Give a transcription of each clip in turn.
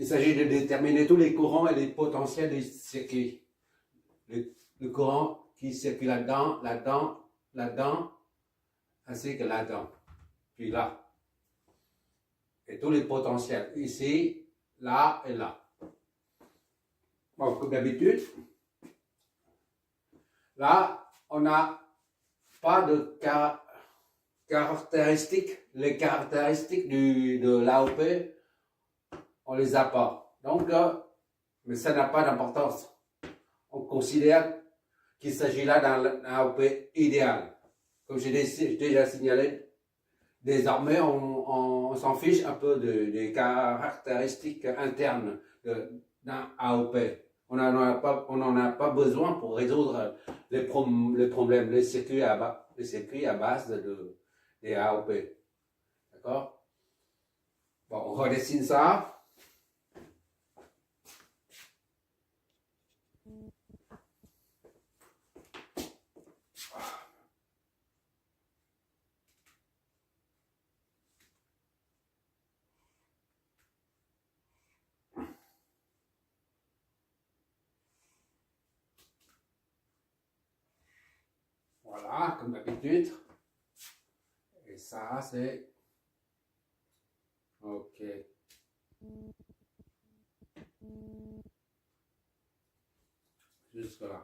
Il s'agit de déterminer tous les courants et les potentiels des circuits. Le courant qui circule là-dedans, là-dedans, là-dedans, ainsi que là-dedans. Puis là. Et tous les potentiels. Ici, là et là. Bon, comme d'habitude, là, on n'a pas de caractéristiques. Les caractéristiques de l'AOP, on les a pas. Donc, mais ça n'a pas d'importance. On considère qu'il s'agit là d'un AOP idéal. Comme j'ai déjà signalé, désormais, on s'en fiche un peu des caractéristiques internes d'un AOP. On n'en a pas besoin pour résoudre les problèmes, les circuits à base des AOP. D'accord? Bon, on redessine ça. Voilà, comme d'habitude. Et ça, c'est... OK. Jusque là.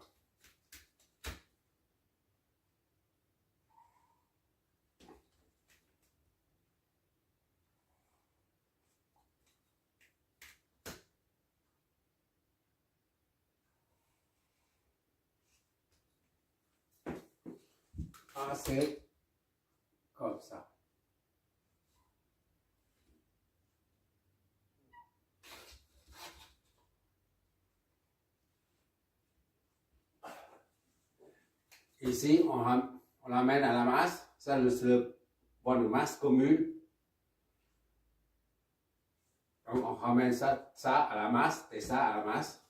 Ah, c'est comme ça. Ici, on l'amène à la masse. Ça, c'est le point de masse commune. Donc, on ramène ça à la masse et ça à la masse.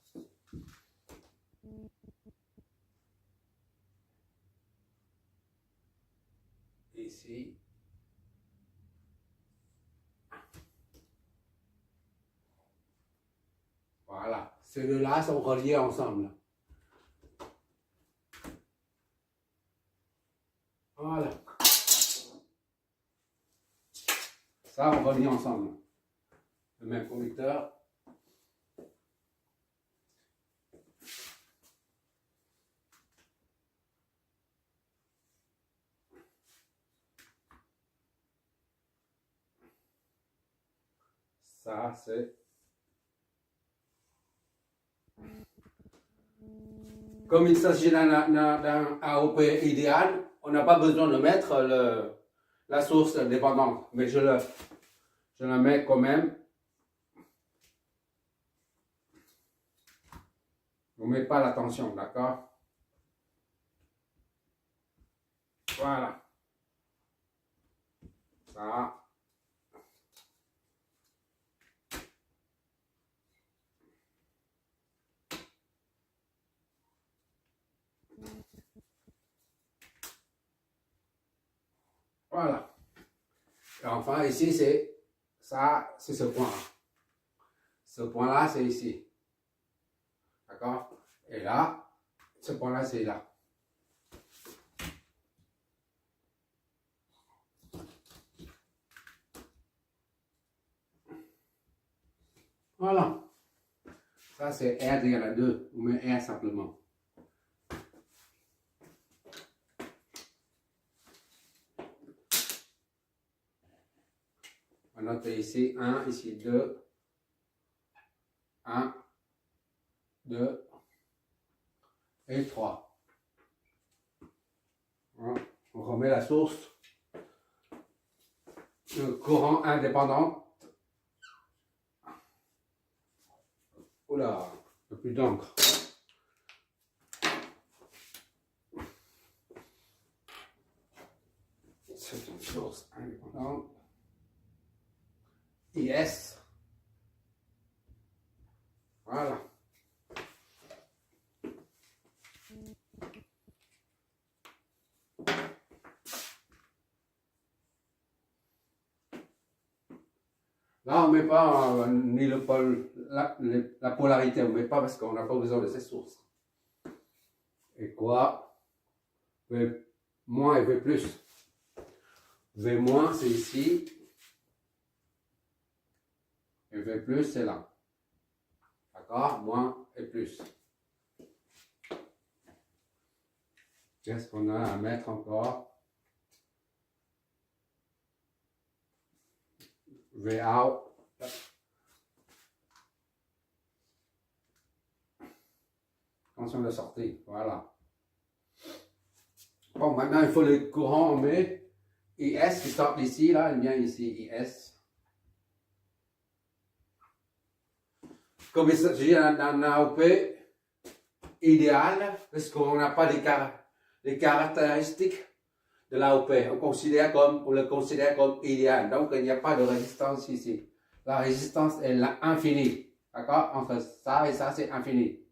Ici. Voilà. Ces deux-là sont reliés ensemble. Voilà. Ça, on relie ensemble. Le même conducteur. Ça, c'est... Comme il s'agit d'un AOP idéal, on n'a pas besoin de mettre la source dépendante. Mais je la mets quand même. On ne met pas la tension, d'accord? Voilà. Ça. Voilà. Et enfin, ici, c'est ça, c'est ce point-là. Ce point-là, c'est ici. D'accord? Et là, ce point-là, c'est là. Voilà. Ça, c'est R égale à 2. On met R simplement. On note ici 1, ici 2. 1, 2 et 3. Voilà. On remet la source. Le courant indépendant. Oula, un peu plus d'encre. C'est une source indépendante. IS. Voilà. Là, on ne met pas ni le pôle la polarité, on ne met pas parce qu'on n'a pas besoin de ces sources. Et quoi? V moins et V plus. V moins, c'est ici. Et V plus, c'est là. D'accord? Moins et plus. Qu'est-ce qu'on a à mettre encore? V out. Tension de sortie. Voilà. Bon, maintenant, il faut le courant, on met IS qui sort d'ici, là, il vient ici, IS. Comme il s'agit d'un AOP idéal, parce qu'on n'a pas les caractéristiques de l'AOP, on le considère comme idéal. Donc, il n'y a pas de résistance ici. La résistance est infinie. D'accord? Entre ça et ça, c'est infini.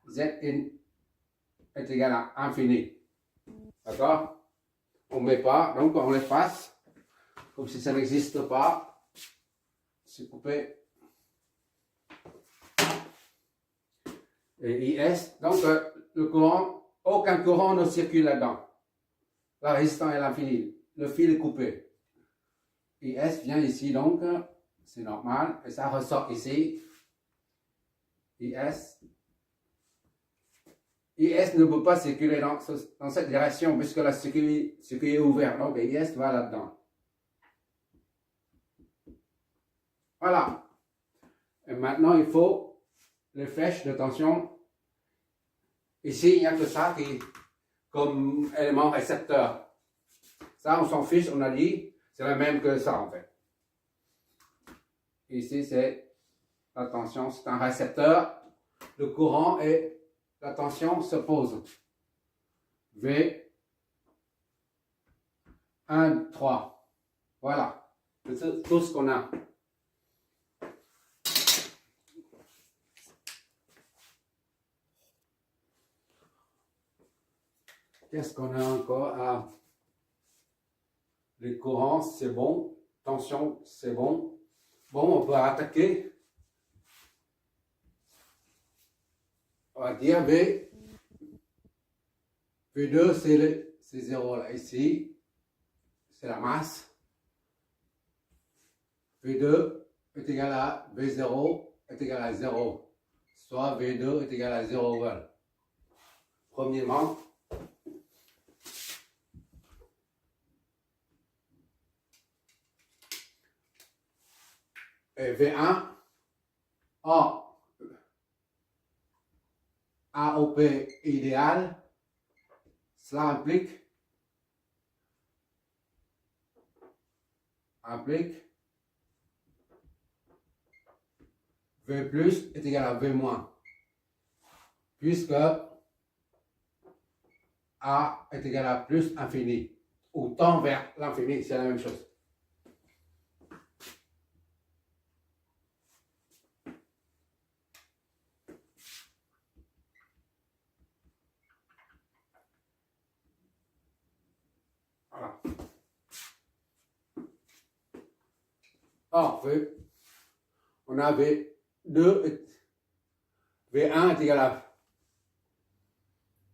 Zin est égal à infini. D'accord? On ne met pas, donc on l'efface, comme si ça n'existe pas. C'est coupé. Et IS, donc le courant, aucun courant ne circule là-dedans. La résistance est l'infini. Le fil est coupé. IS vient ici, donc c'est normal. Et ça ressort ici. IS. IS ne peut pas circuler dans cette direction puisque le circuit est ouvert. Donc IS va là-dedans. Voilà. Et maintenant, il faut les flèches de tension. Ici, il n'y a que ça qui comme élément récepteur. Ça, on s'en fiche, on a dit, c'est la même que ça en fait. Ici, c'est la tension, c'est un récepteur. Le courant et la tension se posent. V 1, 3. Voilà. C'est tout ce qu'on a. Qu'est-ce qu'on a encore? Les courants, c'est bon. Tension, c'est bon. Bon, on peut attaquer. On va dire V2, c'est 0 là. Ici, c'est la masse. V2 est égal à V0 est égal à 0. Soit V2 est égal à 0 vol. Premièrement, et V1 AOP idéal, cela implique V plus est égal à V moins, puisque A est égal à plus infini, ou tend vers l'infini, c'est la même chose. Voilà. Or, on a V2, V1 est égal à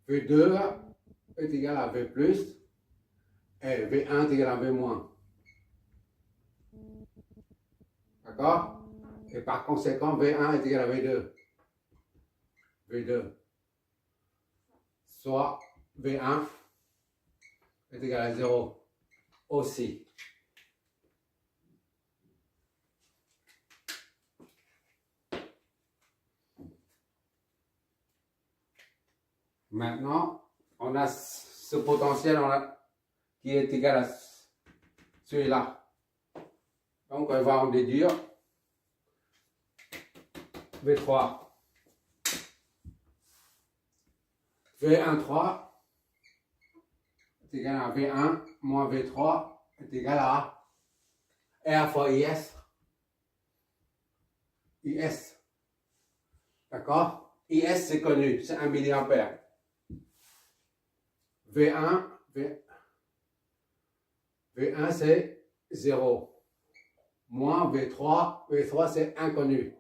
V2 est égal à V plus et V1 est égal à V moins. D'accord? Et par conséquent, V1 est égal à V2. V2. Soit V1 est égal à 0 aussi. Maintenant, on a ce potentiel qui est égal à celui-là. Donc, on va en déduire V3. V1,3 est égal à V1 moins V3 est égal à R fois IS. IS. D'accord? IS, c'est connu, c'est 1 mA. V1 c'est 0. Moins V3 c'est inconnu.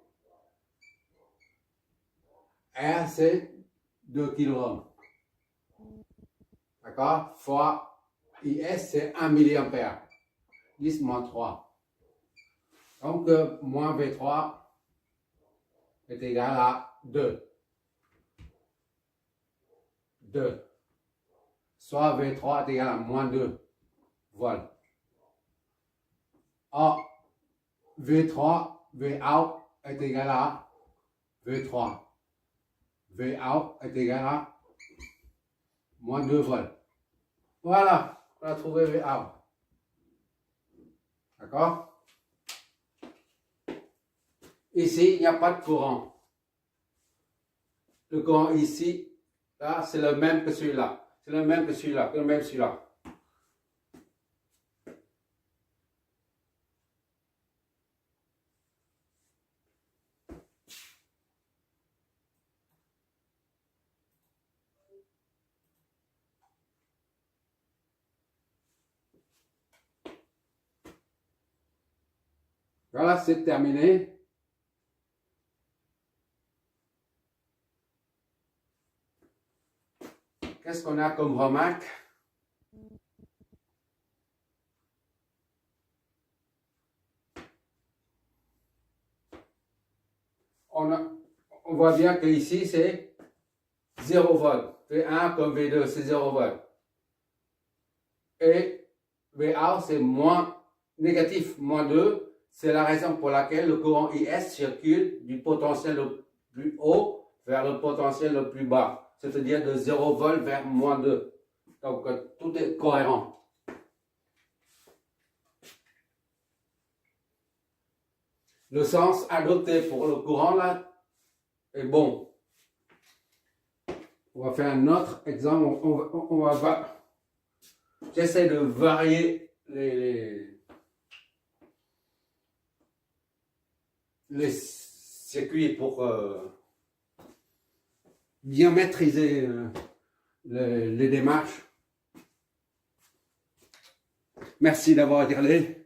R, c'est 2 kg. D'accord? Fois IS, c'est 1 mA. 10 moins 3. Donc, moins V3 est égal à 2. 2. Soit V3 est égal à moins 2 volts. Or, V3, Vout est égal à V3. Vout est égal à moins 2 volts. Voilà, on a trouvé Vout. D'accord? Ici, il n'y a pas de courant. Le courant ici, là, c'est le même que celui-là. C'est le même que celui-là, que le même celui-là. Voilà, c'est terminé. Qu'est-ce qu'on a comme remarque? On voit bien que ici c'est 0 volt. V1 comme V2, c'est 0 volt. Et Vout, c'est moins négatif, moins 2. C'est la raison pour laquelle le courant IS circule du potentiel le plus haut vers le potentiel le plus bas. C'est-à-dire de 0 volt vers moins 2. Donc, tout est cohérent. Le sens adopté pour le courant, là, est bon. On va faire un autre exemple. J'essaie de varier les circuits pour bien maîtriser les démarches. Merci d'avoir regardé.